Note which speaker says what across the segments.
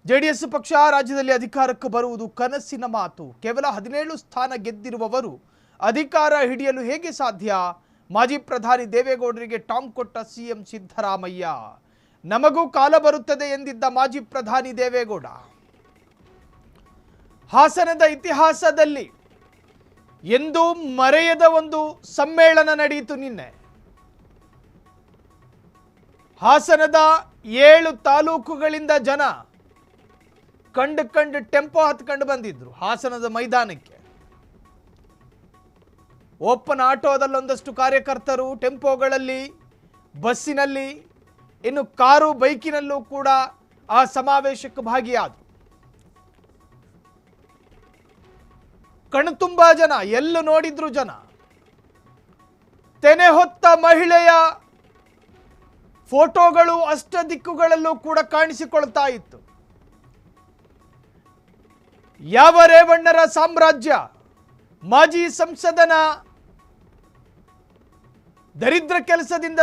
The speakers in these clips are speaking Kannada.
Speaker 1: ಜೆಡಿಎಸ್ ಪಕ್ಷ ರಾಜ್ಯದಲ್ಲಿ ಅಧಿಕಾರಕ್ಕೆ ಬರುವುದು ಕನಸಿನ ಮಾತು. ಕೇವಲ 17 ಸ್ಥಾನ ಗೆದ್ದಿರುವವರು ಅಧಿಕಾರ ಹಿಡಿಯಲು ಹೇಗೆ ಸಾಧ್ಯ? ಮಾಜಿ ಪ್ರಧಾನಿ ದೇವೇಗೌಡರಿಗೆ ಟಾಂಗ್ ಕೊಟ್ಟ ಸಿಎಂ ಸಿದ್ದರಾಮಯ್ಯ. ನಮಗೂ ಕಾಲ ಬರುತ್ತದೆ ಎಂದಿದ್ದ ಮಾಜಿ ಪ್ರಧಾನಿ ದೇವೇಗೌಡ. ಹಾಸನದ ಇತಿಹಾಸದಲ್ಲಿ ಎಂದೂ ಮರೆಯದ ಒಂದು ಸಮ್ಮೇಳನ ನಡೆಯಿತು ನಿನ್ನೆ. ಹಾಸನದ 7 ತಾಲೂಕುಗಳಿಂದ ಜನ ಕಂಡು ಟೆಂಪೋ ಹತ್ಕೊಂಡು ಬಂದಿದ್ರು ಹಾಸನದ ಮೈದಾನಕ್ಕೆ. ಓಪನ್ ಆಟೋದಲ್ಲಿ ಒಂದಷ್ಟು ಕಾರ್ಯಕರ್ತರು, ಟೆಂಪೋಗಳಲ್ಲಿ, ಬಸ್ಸಿನಲ್ಲಿ, ಇನ್ನು ಕಾರು ಬೈಕಿನಲ್ಲೂ ಕೂಡ ಆ ಸಮಾವೇಶಕ್ಕೆ ಭಾಗಿಯಾದರು. ಕಣ್ತುಂಬಾ ಜನ, ಎಲ್ಲೂ ನೋಡಿದ್ರು ಜನ. ತೆನೆ ಹೊತ್ತ ಮಹಿಳೆಯ ಫೋಟೋಗಳು ಅಷ್ಟ ದಿಕ್ಕುಗಳಲ್ಲೂ ಕೂಡ ಕಾಣಿಸಿಕೊಳ್ತಾ ಇತ್ತು. ಯಾವ ರೇವಣ್ಣರ ಸಾಮ್ರಾಜ್ಯ, ಮಾಜಿ ಸಂಸದನ ದರಿದ್ರ ಕೆಲಸದಿಂದ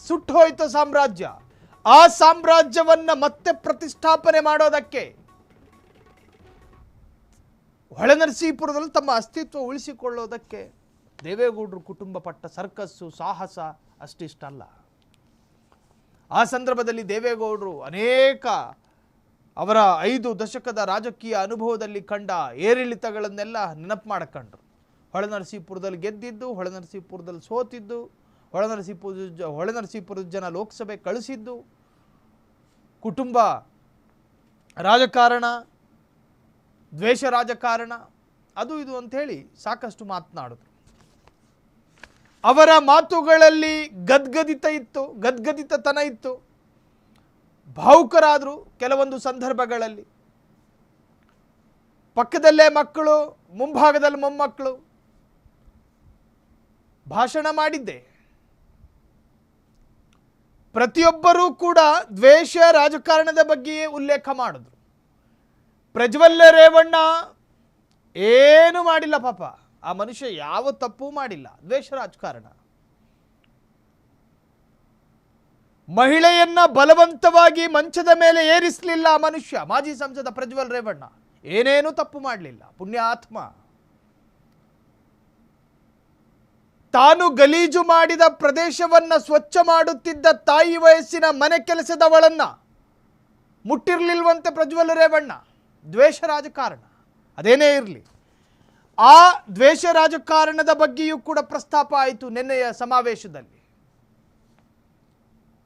Speaker 1: ಸುಟ್ಟು ಹೋಯಿತು ಸಾಮ್ರಾಜ್ಯ, ಆ ಸಾಮ್ರಾಜ್ಯವನ್ನ ಮತ್ತೆ ಪ್ರತಿಷ್ಠಾಪನೆ ಮಾಡೋದಕ್ಕೆ ಹೊಳೆನರಸೀಪುರದಲ್ಲಿ ತಮ್ಮ ಅಸ್ತಿತ್ವ ಉಳಿಸಿಕೊಳ್ಳೋದಕ್ಕೆ ದೇವೇಗೌಡರು ಕುಟುಂಬ ಪಟ್ಟ ಸರ್ಕಸ್ಸು, ಸಾಹಸ ಅಷ್ಟಿಷ್ಟಲ್ಲ. ಆ ಸಂದರ್ಭದಲ್ಲಿ ದೇವೇಗೌಡರು ಅನೇಕ ಅವರ 5 ದಶಕದ ರಾಜಕೀಯ ಅನುಭವದಲ್ಲಿ ಕಂಡ ಏರಿಳಿತಗಳನ್ನೆಲ್ಲ ನೆನಪು ಮಾಡಿಕೊಂಡ್ರು. ಹೊಳೆನರಸೀಪುರದಲ್ಲಿ ಗೆದ್ದಿದ್ದು, ಹೊಳೆನರಸೀಪುರದಲ್ಲಿ ಸೋತಿದ್ದು, ಹೊಳೆನರಸೀಪುರದ ಜನ ಲೋಕಸಭೆ ಕಳಿಸಿದ್ದು, ಕುಟುಂಬ ರಾಜಕಾರಣ, ದ್ವೇಷ ರಾಜಕಾರಣ, ಅದು ಇದು ಅಂಥೇಳಿ ಸಾಕಷ್ಟು ಮಾತನಾಡಿದ್ರು. ಅವರ ಮಾತುಗಳಲ್ಲಿ ಗದ್ಗದಿತತನ ಇತ್ತು. ಭಾವುಕರಾದರು ಕೆಲವೊಂದು ಸಂದರ್ಭಗಳಲ್ಲಿ. ಪಕ್ಕದಲ್ಲೇ ಮಕ್ಕಳು, ಮುಂಭಾಗದಲ್ಲಿ ಮೊಮ್ಮಕ್ಕಳು. ಭಾಷಣ ಮಾಡಿದ್ದೆ. ಪ್ರತಿಯೊಬ್ಬರೂ ಕೂಡ ದ್ವೇಷ ರಾಜಕಾರಣದ ಬಗ್ಗೆಯೇ ಉಲ್ಲೇಖ ಮಾಡಿದ್ರು. ಪ್ರಜ್ವಲ್ ರೇವಣ್ಣ ಏನು ಮಾಡಿಲ್ಲ ಪಾಪ, ಆ ಮನುಷ್ಯ ಯಾವ ತಪ್ಪು ಮಾಡಿಲ್ಲ. ದ್ವೇಷ ರಾಜಕಾರಣ. ಮಹಿಳೆಯನ್ನ ಬಲವಂತವಾಗಿ ಮಂಚದ ಮೇಲೆ ಏರಿಸಲಿಲ್ಲ ಆ ಮನುಷ್ಯ. ಮಾಜಿ ಸಂಸದ ಪ್ರಜ್ವಲ್ ರೇವಣ್ಣ ಏನೇನೂ ತಪ್ಪು ಮಾಡಲಿಲ್ಲ, ಪುಣ್ಯಾತ್ಮ. ತಾನು ಗಲೀಜು ಮಾಡಿದ ಪ್ರದೇಶವನ್ನ ಸ್ವಚ್ಛ ಮಾಡುತ್ತಿದ್ದ ತಾಯಿ ವಯಸ್ಸಿನ ಮನೆ ಕೆಲಸದವಳನ್ನ ಮುಟ್ಟಿರ್ಲಿಲ್ವಂತೆ ಪ್ರಜ್ವಲ್ ರೇವಣ್ಣ. ದ್ವೇಷ ರಾಜಕಾರಣ ಅದೇನೇ ಇರಲಿ, ಆ ದ್ವೇಷ ರಾಜಕಾರಣದ ಬಗ್ಗೆಯೂ ಕೂಡ ಪ್ರಸ್ತಾಪ ಆಯಿತು ನಿನ್ನೆಯ ಸಮಾವೇಶದಲ್ಲಿ.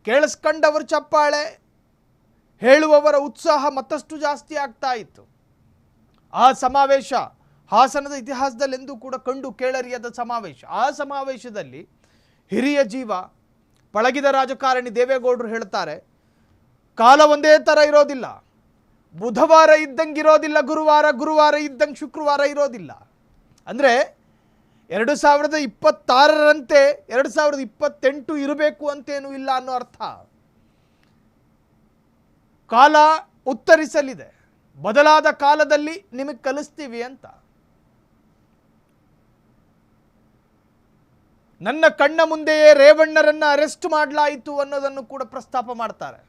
Speaker 1: ಕೇಳಿಸ್ಕೊಂಡವರು ಚಪ್ಪಾಳೆ, ಹೇಳುವವರ ಉತ್ಸಾಹ ಮತ್ತಷ್ಟು ಜಾಸ್ತಿ ಆಗ್ತಾ ಇತ್ತು. ಆ ಸಮಾವೇಶ ಹಾಸನದ ಇತಿಹಾಸದಲ್ಲಿ ಎಂದೂ ಕೂಡ ಕಂಡು ಕೇಳರಿಯದ ಸಮಾವೇಶ. ಆ ಸಮಾವೇಶದಲ್ಲಿ ಹಿರಿಯ ಜೀವ, ಪಳಗಿದ ರಾಜಕಾರಣಿ ದೇವೇಗೌಡರು ಹೇಳ್ತಾರೆ, ಕಾಲ ಒಂದೇ ಥರ ಇರೋದಿಲ್ಲ. ಬುಧವಾರ ಇದ್ದಂಗೆ ಇರೋದಿಲ್ಲ ಗುರುವಾರ ಇದ್ದಂಗೆ ಶುಕ್ರವಾರ ಇರೋದಿಲ್ಲ. ಅಂದರೆ 2026ರಂತೆ 2028 ಇರಬೇಕು ಅಂತೇನೂ ಇಲ್ಲ ಅನ್ನೋ ಅರ್ಥ. ಕಾಲ ಉತ್ತರಿಸಲಿದೆ, ಬದಲಾದ ಕಾಲದಲ್ಲಿ ನಿಮಗೆ ಕಲಿಸ್ತೀವಿ ಅಂತ. ನನ್ನ ಕಣ್ಣ ಮುಂದೆಯೇ ರೇವಣ್ಣರನ್ನ ಅರೆಸ್ಟ್ ಮಾಡಲಾಯಿತು ಅನ್ನೋದನ್ನು ಕೂಡ ಪ್ರಸ್ತಾಪ ಮಾಡ್ತಾರೆ.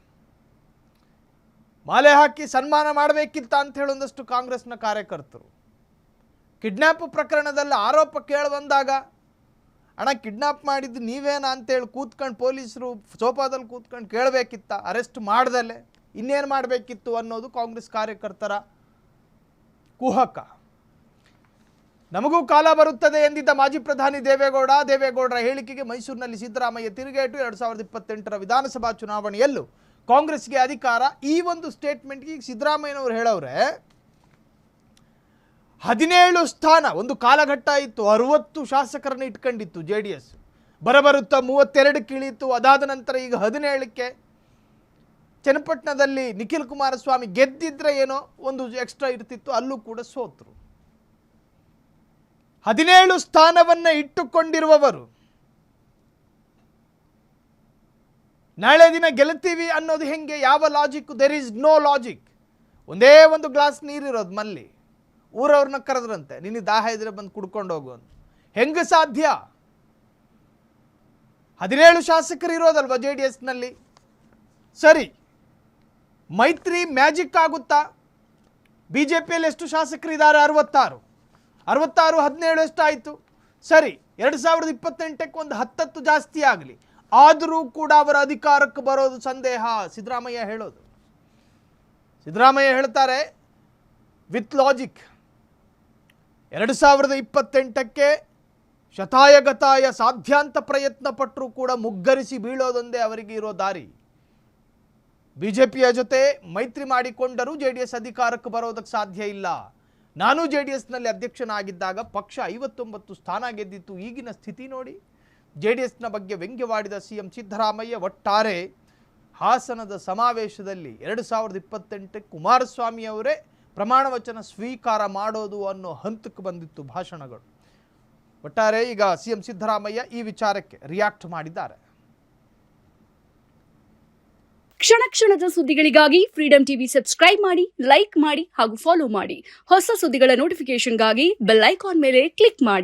Speaker 1: ಮಾಲೆ ಹಾಕಿ ಸನ್ಮಾನ ಮಾಡಬೇಕಿತ್ತ ಅಂತ ಹೇಳಿ ಒಂದಷ್ಟು ಕಾಂಗ್ರೆಸ್ನ ಕಾರ್ಯಕರ್ತರು. ಕಿಡ್ನ್ಯಾಪ್ ಪ್ರಕರಣದಲ್ಲಿ ಆರೋಪ ಕೇಳಿ ಬಂದಾಗ, ಅಣ್ಣ ಕಿಡ್ನ್ಯಾಪ್ ಮಾಡಿದ್ದು ನೀವೇನಾ ಅಂತೇಳಿ ಕೂತ್ಕೊಂಡು ಪೊಲೀಸರು ಸೋಫಾದಲ್ಲಿ ಕೂತ್ಕೊಂಡು ಕೇಳಬೇಕಿತ್ತ, ಅರೆಸ್ಟ್ ಮಾಡ್ದಲೆ ಇನ್ನೇನು ಮಾಡಬೇಕಿತ್ತು ಅನ್ನೋದು ಕಾಂಗ್ರೆಸ್ ಕಾರ್ಯಕರ್ತರ ಕುಹಕ. ನಮಗೂ ಕಾಲ ಬರುತ್ತದೆ ಎಂದಿದ್ದ ಮಾಜಿ ಪ್ರಧಾನಿ ದೇವೇಗೌಡರ ಹೇಳಿಕೆಗೆ ಮೈಸೂರಿನಲ್ಲಿ ಸಿದ್ದರಾಮಯ್ಯ ತಿರುಗೇಟು. 2028ರ ವಿಧಾನಸಭಾ ಚುನಾವಣೆಯಲ್ಲೂ ಕಾಂಗ್ರೆಸ್ಗೆ ಅಧಿಕಾರ. ಈ ಒಂದು ಸ್ಟೇಟ್ಮೆಂಟ್ಗೆ ಸಿದ್ದರಾಮಯ್ಯನವರು ಹೇಳವ್ರೆ, 17 ಸ್ಥಾನ ಒಂದು ಕಾಲಘಟ್ಟ ಇತ್ತು, 60 ಶಾಸಕರನ್ನು ಇಟ್ಕೊಂಡಿತ್ತು ಜೆಡಿಎಸ್. ಬರಬರುತ್ತಾ 32ಕ್ಕೆ ಇಳಿಯಿತು. ಅದಾದ ನಂತರ ಈಗ 17ಕ್ಕೆ. ಚನ್ನಪಟ್ಟಣದಲ್ಲಿ ನಿಖಿಲ್ ಕುಮಾರಸ್ವಾಮಿ ಗೆದ್ದಿದ್ರೆ ಏನೋ ಒಂದು ಎಕ್ಸ್ಟ್ರಾ ಇರ್ತಿತ್ತು, ಅಲ್ಲೂ ಕೂಡ ಸೋತರು. 17 ಸ್ಥಾನವನ್ನು ಇಟ್ಟುಕೊಂಡಿರುವವರು ನಾಳೆ ದಿನ ಗೆಲ್ತೀವಿ ಅನ್ನೋದು ಹೆಂಗೆ? ಯಾವ logic? There is no logic. ಒಂದೇ ಒಂದು ಗ್ಲಾಸ್ ನೀರಿರೋದು ಮಲ್ಲಿ, ಊರವ್ರನ್ನ ಕರೆದ್ರಂತೆ, ನಿನಗೆ ದಾಹ ಇದ್ರೆ ಬಂದು ಕುಡ್ಕೊಂಡು ಹೋಗು ಅಂತ. ಹೆಂಗೆ ಸಾಧ್ಯ? 17 ಶಾಸಕರು ಇರೋದಲ್ವ ಜೆ ಡಿ ಎಸ್ನಲ್ಲಿ. ಸರಿ, ಮೈತ್ರಿ ಮ್ಯಾಜಿಕ್ ಆಗುತ್ತಾ? BJPಯಲ್ಲಿ ಎಷ್ಟು ಶಾಸಕರಿದ್ದಾರೆ? 66. 17 ಎಷ್ಟಾಯಿತು? ಸರಿ, 2028ಕ್ಕೆ ಒಂದು 10 ಜಾಸ್ತಿ ಆಗಲಿ, ಆದರೂ ಕೂಡ ಅವರ ಅಧಿಕಾರಕ್ಕೆ ಬರೋದು ಸಂದೇಹ. ಸಿದ್ದರಾಮಯ್ಯ ಹೇಳೋದು, ಸಿದ್ದರಾಮಯ್ಯ ಹೇಳ್ತಾರೆ ವಿತ್ ಲಾಜಿಕ್, 2028ಕ್ಕೆ ಶತಾಯಗತಾಯ ಸಾಧ್ಯಾಂತ ಪ್ರಯತ್ನ ಪಟ್ಟರೂ ಕೂಡ ಮುಗ್ಗರಿಸಿ ಬೀಳೋದೊಂದೇ ಅವರಿಗೆ ಇರೋ ದಾರಿ. BJPಯ ಜೊತೆ ಮೈತ್ರಿ ಮಾಡಿಕೊಂಡರೂ JDS ಅಧಿಕಾರಕ್ಕೆ ಬರೋದಕ್ಕೆ ಸಾಧ್ಯ ಇಲ್ಲ. ನಾನು JDSನಲ್ಲಿ ಅಧ್ಯಕ್ಷನಾಗಿದ್ದಾಗ ಪಕ್ಷ 59 ಸ್ಥಾನ ಗೆದ್ದಿತ್ತು. ಈಗಿನ ಸ್ಥಿತಿ ನೋಡಿ. JDSನ ಬಗ್ಗೆ ವ್ಯಂಗ್ಯವಾಡಿದ CM ಸಿದ್ದರಾಮಯ್ಯ ಒಟ್ಟಾರೆ ಹಾಸನದ ಸಮಾವೇಶದಲ್ಲಿ 2028ಕ್ಕೆ ಕುಮಾರಸ್ವಾಮಿ ಅವರೇ ಪ್ರಮಾಣ ವಚನ ಸ್ವೀಕಾರ ಮಾಡೋದು ಅನ್ನೋ ಹಂತಕ್ಕೆ ಬಂದಿತ್ತು ಭಾಷಣಗಳು. ಒಟ್ಟಾರೆ ಈಗ CM ಸಿದ್ದರಾಮಯ್ಯ ಈ ವಿಚಾರಕ್ಕೆ ರಿಯಾಕ್ಟ್ ಮಾಡಿದ್ದಾರೆ.
Speaker 2: ಕ್ಷಣ ಕ್ಷಣದ ಸುದ್ದಿಗಳಿಗಾಗಿ ಫ್ರೀಡಂ ಟಿವಿ ಸಬ್ಸ್ಕ್ರೈಬ್ ಮಾಡಿ, ಲೈಕ್ ಮಾಡಿ ಹಾಗೂ ಫಾಲೋ ಮಾಡಿ. ಹೊಸ ಸುದ್ದಿಗಳ ನೋಟಿಫಿಕೇಶನ್ಗಾಗಿ ಬೆಲ್ ಐಕಾನ್ ಮೇಲೆ ಕ್ಲಿಕ್ ಮಾಡಿ.